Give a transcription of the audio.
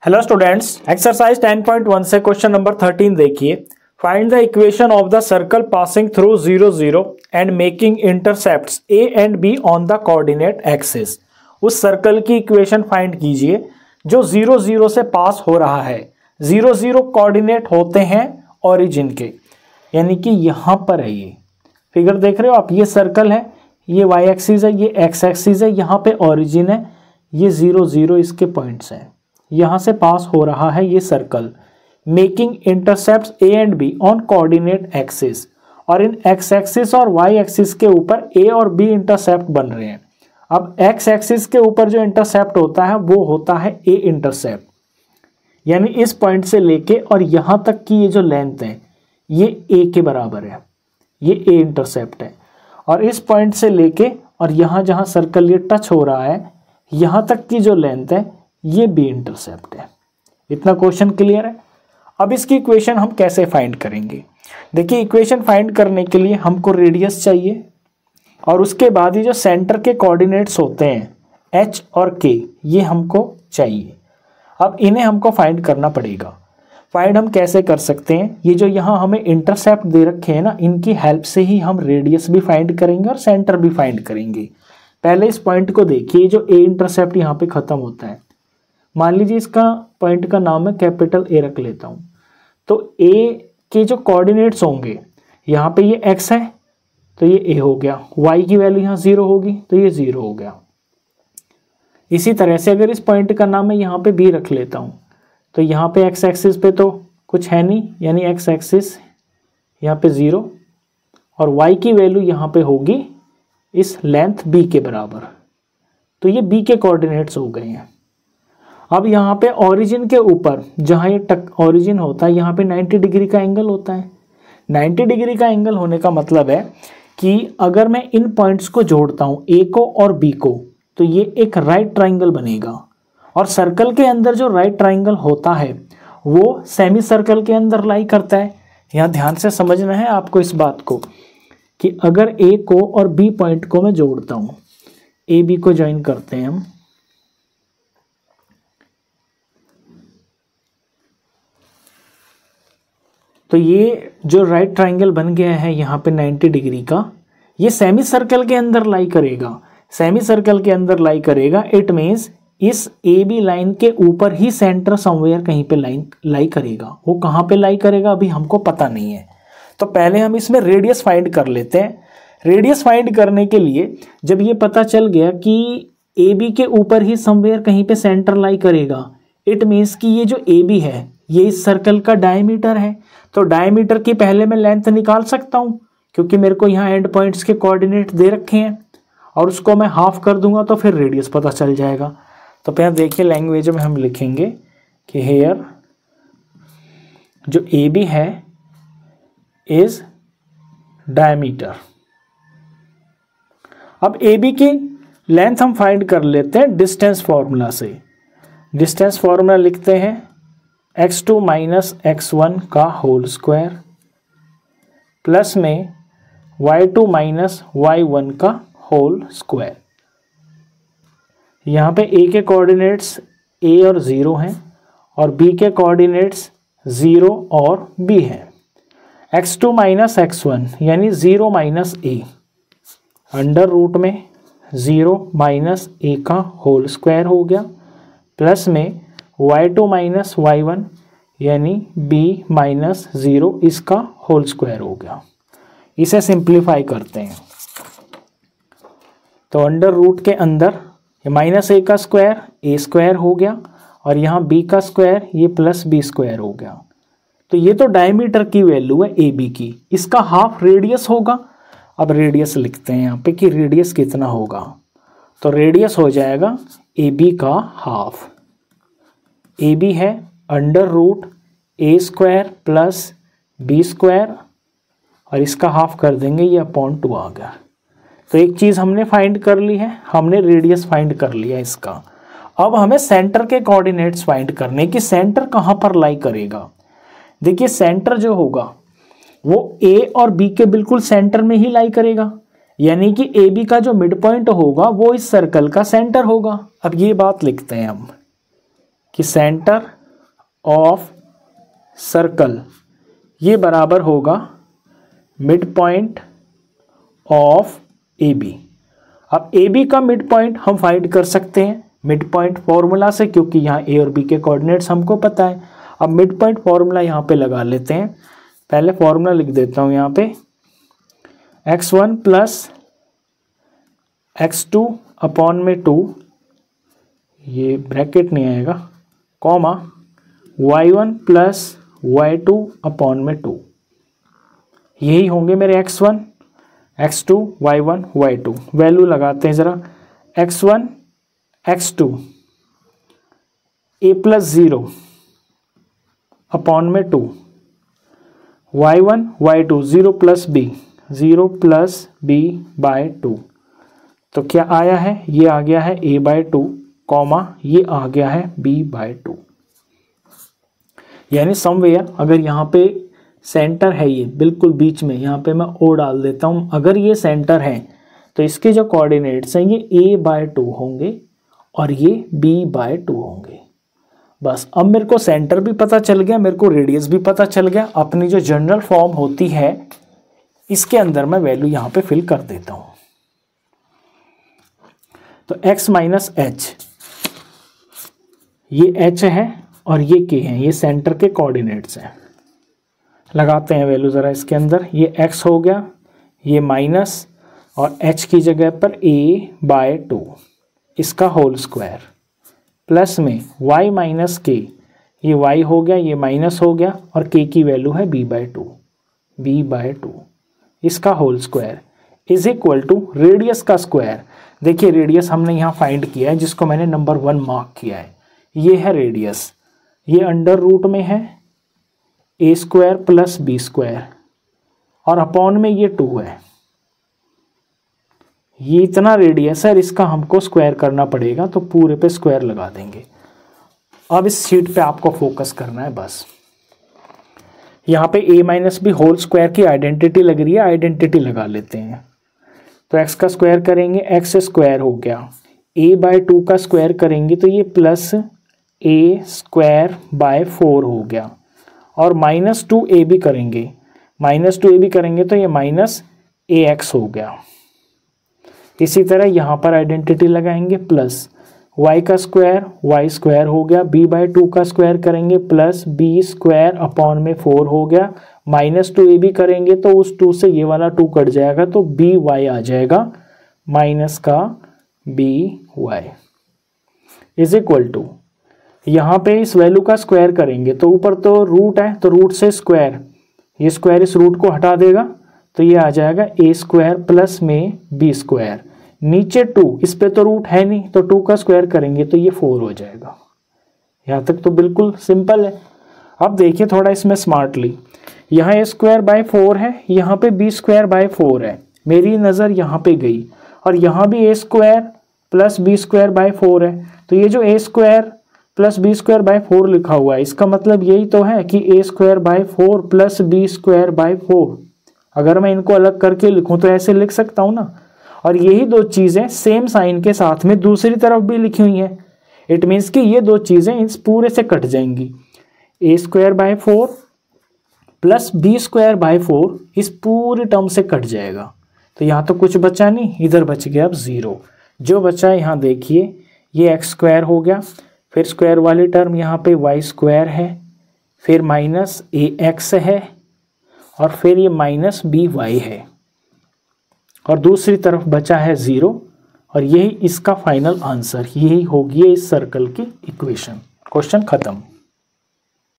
Hello students, exercise 10.1 से question number 13 देखिए। Find the equation of the circle passing through 0 0 and making intercepts A and be on the coordinate axis. उस circle की equation find कीजिए जो 0 0 से पास हो रहा है। 0 0 कोऑर्डिनेट होते हैं ओरिजिन के, यानी कि यहाँ पर है। ये फिगर देख रहे हो आप, ये सर्कल है, ये वाई एक्सिस है, ये एक्स एक्सिस है, यहाँ पे ओरिजिन है, ये 0 0 इसके पॉइंट्स हैं, यहाँ से पास हो रहा है ये circle. Making intercepts A and be on coordinate axis, और इन एक्स एक्सिस और वाई एक्सिस के ऊपर ए और बी इंटरसेप्ट बन रहे हैं। अब एक्स एक्सिस के ऊपर जो इंटरसेप्ट होता है वो होता है ए इंटरसेप्ट, यानी इस पॉइंट से लेके और यहाँ तक की ये जो लेंथ है ये ए के बराबर है, ये ए इंटरसेप्ट है। और इस पॉइंट से लेके और यहाँ जहाँ सर्कल ये टच हो रहा है यहाँ तक की जो लेंथ है ये बी इंटरसेप्ट है। इतना क्वेश्चन क्लियर है। अब इसकी इक्वेशन हम कैसे फाइंड करेंगे? देखिए, इक्वेशन फाइंड करने के लिए हमको रेडियस चाहिए और उसके बाद ये जो सेंटर के कोऑर्डिनेट्स होते हैं एच और के, ये हमको चाहिए। अब इन्हें हमको फाइंड करना पड़ेगा। फाइंड हम कैसे कर सकते हैं? ये जो यहाँ हमें इंटरसेप्ट दे रखे हैं ना, इनकी हेल्प से ही हम रेडियस भी फाइंड करेंगे और सेंटर भी फाइंड करेंगे। पहले इस पॉइंट को देखिए, जो ए इंटरसेप्ट यहाँ पे खत्म होता है, मान लीजिए इसका पॉइंट का नाम है कैपिटल ए रख लेता हूँ। तो ए के जो कोऑर्डिनेट्स होंगे, यहाँ पे ये एक्स है तो ये ए हो गया, वाई की वैल्यू यहाँ 0 होगी तो ये 0 हो गया। इसी तरह से अगर इस पॉइंट का नाम मैं यहाँ पे बी रख लेता हूँ तो यहाँ पे एक्स एक्सिस पे तो कुछ है नहीं, यानी एक्स एक्सिस यहाँ पे 0 और वाई की वैल्यू यहाँ पे होगी इस लेंथ बी के बराबर। तो ये बी के कोऑर्डिनेट्स हो गए हैं। अब यहाँ पे ओरिजिन के ऊपर जहाँ ये ओरिजिन होता है यहाँ पे 90 डिग्री का एंगल होता है। 90 डिग्री का एंगल होने का मतलब है कि अगर मैं इन पॉइंट्स को जोड़ता हूँ ए को और बी को तो ये एक राइट ट्राइंगल बनेगा। और सर्कल के अंदर जो राइट ट्राइंगल होता है वो सेमी सर्कल के अंदर लाई करता है। यहाँ ध्यान से समझना है आपको इस बात को कि अगर ए को और बी पॉइंट को मैं जोड़ता हूँ, ए बी को ज्वाइन करते हैं हम, तो ये जो राइट ट्राइंगल बन गया है यहाँ पे 90 डिग्री का, ये सेमी सर्कल के अंदर लाई करेगा। सेमी सर्कल के अंदर लाई करेगा, इट मीन्स इस ए बी लाइन के ऊपर ही सेंटर समवेयर कहीं पे लाई करेगा। वो कहाँ पे लाई करेगा अभी हमको पता नहीं है। तो पहले हम इसमें रेडियस फाइंड कर लेते हैं। रेडियस फाइंड करने के लिए जब ये पता चल गया कि ए बी के ऊपर ही समवेयर कहीं पे सेंटर लाई करेगा, इट मीन्स कि ये जो ए बी है ये इस सर्कल का डायमीटर है। तो डायमीटर की पहले मैं लेंथ निकाल सकता हूँ क्योंकि मेरे को यहाँ एंड पॉइंट्स के कोऑर्डिनेट दे रखे हैं, और उसको मैं हाफ कर दूंगा तो फिर रेडियस पता चल जाएगा। तो पहले देखिए लैंग्वेज में हम लिखेंगे कि हेयर जो ए बी है इज डायमीटर। अब ए बी की लेंथ हम फाइंड कर लेते हैं डिस्टेंस फॉर्मूला से। डिस्टेंस फॉर्मूला लिखते हैं x2 माइनस x1 का होल स्क्वायर प्लस में y2 माइनस y1 का होल स्क्वायर। यहाँ पे a के कोऑर्डिनेट्स a और 0 हैं और b के कोऑर्डिनेट्स 0 और b हैं। x2 माइनस x1 यानी 0 माइनस a अंडर रूट में 0 माइनस a का होल स्क्वायर हो गया प्लस में y2 माइनस y1 यानी b माइनस 0 इसका होल स्क्वायर हो गया। इसे सिंप्लीफाई करते हैं तो अंडर रूट के अंदर माइनस a का स्क्वायर a स्क्वायर हो गया और यहाँ b का स्क्वायर ये प्लस b स्क्वायर हो गया। तो ये तो डायमीटर की वैल्यू है ए बी की, इसका हाफ रेडियस होगा। अब रेडियस लिखते हैं यहाँ पे कि रेडियस कितना होगा, तो रेडियस हो जाएगा ए बी का हाफ। ए बी है अंडर रूट ए स्क्वायर प्लस बी स्क्वायर और इसका हाफ कर देंगे, ये अपॉन 2 आ गया। तो एक चीज़ हमने फाइंड कर ली है, हमने रेडियस फाइंड कर लिया इसका। अब हमें सेंटर के कोऑर्डिनेट्स फाइंड करने कि सेंटर कहाँ पर लाई करेगा। देखिए सेंटर जो होगा वो ए और बी के बिल्कुल सेंटर में ही लाई करेगा, यानी कि ए बी का जो मिड पॉइंट होगा वो इस सर्कल का सेंटर होगा। अब ये बात लिखते हैं हम कि सेंटर ऑफ सर्कल ये बराबर होगा mid point of A B. अब ए बी का मिड पॉइंट हम फाइंड कर सकते हैं मिड पॉइंट फॉर्मूला से, क्योंकि यहाँ ए और बी के कोऑर्डिनेट्स हमको पता है। अब मिड पॉइंट फॉर्मूला यहाँ पे लगा लेते हैं। पहले फॉर्मूला लिख देता हूँ यहाँ पे, x1 प्लस x2 अपॉन में 2, ये ब्रैकेट नहीं आएगा, comma y1 plus y2 upon में 2, यही होंगे मेरे x1 x2 y1 y2। Value लगाते हैं ज़रा, x1 x2 a plus 0 upon में 2, y1 y2 0 plus b by 2। तो क्या आया है, ये आ गया है a बाय 2, कॉमा ये आ गया है b बाय 2। यानी समवेयर अगर यहाँ पे सेंटर है, ये बिल्कुल बीच में, यहाँ पे मैं ओ डाल देता हूँ, अगर ये सेंटर है तो इसके जो कोऑर्डिनेट्स हैं ये a बाय 2 होंगे और ये b बाय 2 होंगे। बस अब मेरे को सेंटर भी पता चल गया, मेरे को रेडियस भी पता चल गया। अपनी जो जनरल फॉर्म होती है इसके अंदर मैं वैल्यू यहाँ पे फिल कर देता हूँ। तो x माइनस एच, ये h है और ये k है, ये सेंटर के कोऑर्डिनेट्स हैं। लगाते हैं वैल्यू ज़रा इसके अंदर, ये x हो गया, ये माइनस और h की जगह पर a बाय 2 इसका होल स्क्वायर, प्लस में y माइनस k, ये y हो गया, ये माइनस हो गया और k की वैल्यू है b बाय 2 इसका whole square is equal to radius का स्क्वायर। देखिए रेडियस हमने यहाँ फाइंड किया है, जिसको मैंने नंबर 1 मार्क किया है, ये है रेडियस, ये अंडर रूट में है a square plus b square और अपॉन में ये 2 है। ये इतना रेडियस है, इसका हमको स्क्वायर करना पड़ेगा, तो पूरे पे स्क्वायर लगा देंगे। अब इस शीट पे आपको फोकस करना है बस। यहाँ पे a minus B whole square की आइडेंटिटी लग रही है, आइडेंटिटी लगा लेते हैं। तो x का स्क्वायर करेंगे, x स्क्वायर हो गया, a बाय 2 का स्क्वायर करेंगे तो ये प्लस a स्क्वायर बाय 4 हो गया, और माइनस 2ab करेंगे, तो ये माइनस ax हो गया। इसी तरह यहाँ पर आइडेंटिटी लगाएंगे, प्लस y का स्क्वायर, y स्क्वायर हो गया, b बाय 2 का स्क्वायर करेंगे प्लस b स्क्वायर अपॉन में 4 हो गया, माइनस 2ab करेंगे तो उस 2 से ये वाला 2 कट जाएगा तो by आ जाएगा, माइनस का by इज इक्वल टू, यहाँ पे इस वैल्यू का स्क्वायर करेंगे तो ऊपर तो रूट है, तो रूट से स्क्वायर, ये स्क्वायर इस रूट को हटा देगा तो ये आ जाएगा a स्क्वायर प्लस में b स्क्वायर, नीचे 2, इस पे तो रूट है नहीं तो 2 का स्क्वायर करेंगे तो ये 4 हो जाएगा। यहाँ तक तो बिल्कुल सिंपल है। अब देखिए थोड़ा इसमें स्मार्टली, यहाँ a स्क्वायर बाय 4 है, यहाँ पे b स्क्वायर बाय 4 है, मेरी नज़र यहाँ पे गई, और यहाँ भी a square plus b square by 4 है, तो ये जो a square plus b square by 4 लिखा हुआ है, इसका मतलब यही तो है कि a square by 4 plus b square by 4। अगर मैं इनको अलग करके लिखूं तो ऐसे लिख सकता हूं ना, और यही दो चीजें सेम साइन के साथ में दूसरी तरफ भी लिखी हुई हैं। इट मीन्स कि ये दो चीजें इस पूरे से कट जाएंगी, a square by 4 plus b square by 4 इस पूरी टर्म से कट जाएगा। तो यहाँ तो कुछ बचा नहीं, इधर बच गया अब 0। जो बचा है यहाँ देखिए, ये x स्क्वायर हो गया, फिर स्क्वायर वाली टर्म यहाँ पे y स्क्वायर है, फिर माइनस ax है, और फिर ये माइनस by है, और दूसरी तरफ बचा है 0, और यही इसका फाइनल आंसर, यही होगी इस सर्कल की इक्वेशन। क्वेश्चन खत्म।